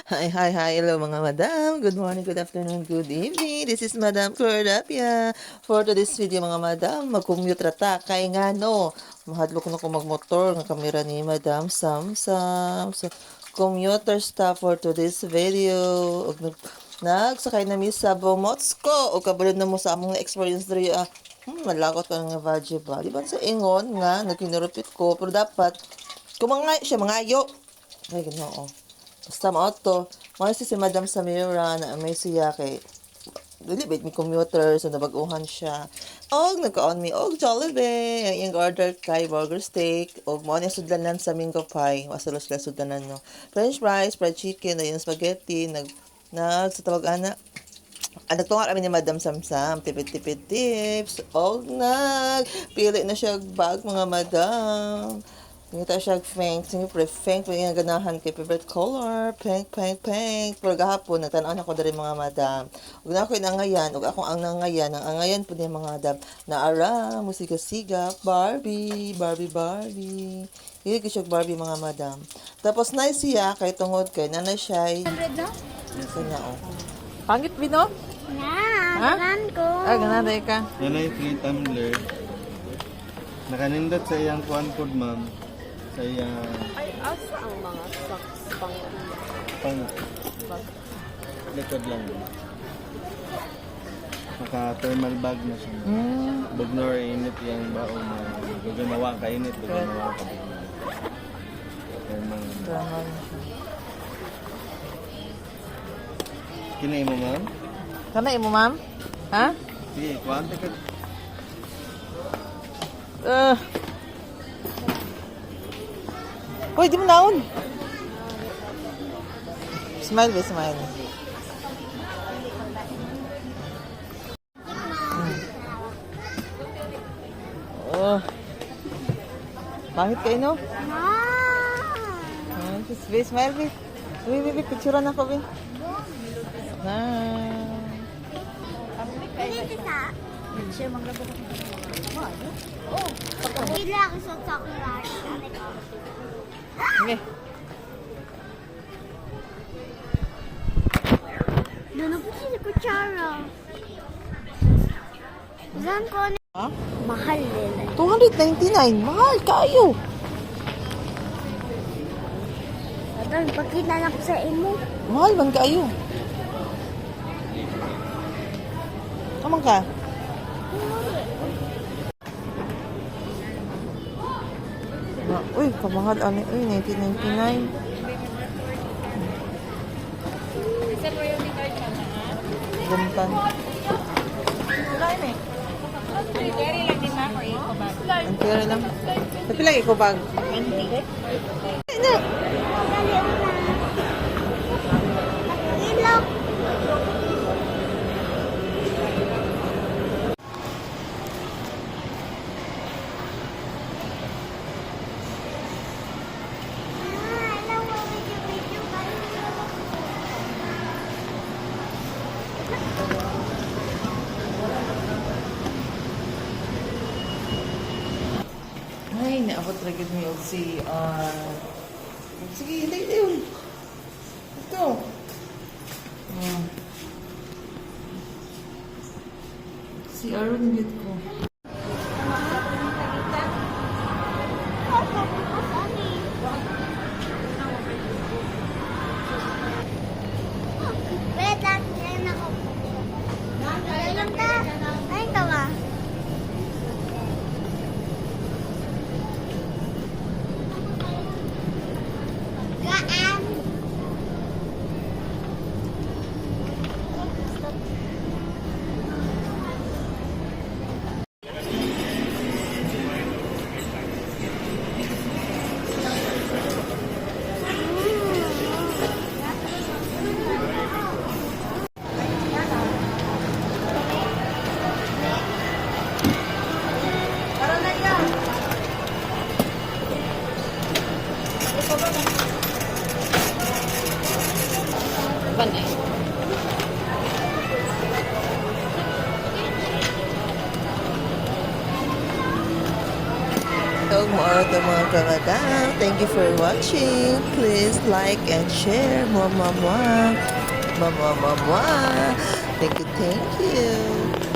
Hi. Hello mga madam. Good morning, good afternoon, good evening. This is Madam Cordapia. For today's video mga madam, mag-commute rata. Kay nga no, mahadlok na ko magmotor ng kamera ni Madam Samsam. So, commuter stuff for today's video. Og nagsakay na mi sa Bomotsko. O kabulod na mo sa among experience diri. Malakot ka nga veggie ba? Di ba sa ingon nga, nagkinurupit ko. Pero dapat, kumangay siya, mangayo. Ay, ginoo. Basta mo to, mga si Madam Samira na may siya kay dili bit mi commuter so nabaguhan siya. Og nagkaon mi og Jollibee, ang iyang order kay burger steak og mo ni sudlanan sa Mingo Pie, masalos ka sudlanan no. French fries, fried chicken, na yung spaghetti, sa tawag ana. Nagtunga kami ni Madam Samsam, tipid-tipid tips, og pili na siya bag mga madam. Ngita siya pink, siyempre pink po yung ganahan kay favorite color, pink. Pero gahapon, nagtanaw na ko dari mga madam. Huwag na ako inangayan, huwag akong ang angayan po niya mga madam. Naara, musika-siga, Barbie. Hindi ko siya Barbie mga madam. Tapos nice siya, kay tungod kay nanay siya. 100 na? Kanya o. Pangit bino? Ganan ko. Ganan rin ka. Nanay 3 tumbler. Nakanindot sa iyang kuan pod ma'am. Sa iyang Ay, asa ang mga socks pang likod lang. Naka-thermal bag na siya. Bugnor init yung baon na gaganawa ka init, gaganawa ka bugnor. Thermal. Kinay mo ma'am? Kanay mo ma'am? Ha? Sige, kuwante ka. Uy, di mo naon. Smile be, smile. Pangit kayo, no? Be, smile be. Be, picturean ako, be. Hindi ako sa chocolate. Okay. Doon po si Kuchara. Saan ko na? Ha? Mahal nila. 299. Mahal kayo. Doon, pagkita na ko sa imo. Mahal man kayo. Kamang ka? Uy, kamahal ani. Uy, 1999. Guntan. Ang pera lang. Tapi lagi ko bag. Na. Ilok. Ay, naabot lagi mo yung sige, hindi yun. Ito. CR yung git ko. Wait lang, ngayon ako. Ngayon ka. Ngayon ka ba? Gaan. Panay. Ito, ito mga kamadam. Thank you for watching. Please like and share. Mwah, mwah, mwah. Mwah, mwah, mwah, mwah. Thank you, thank you.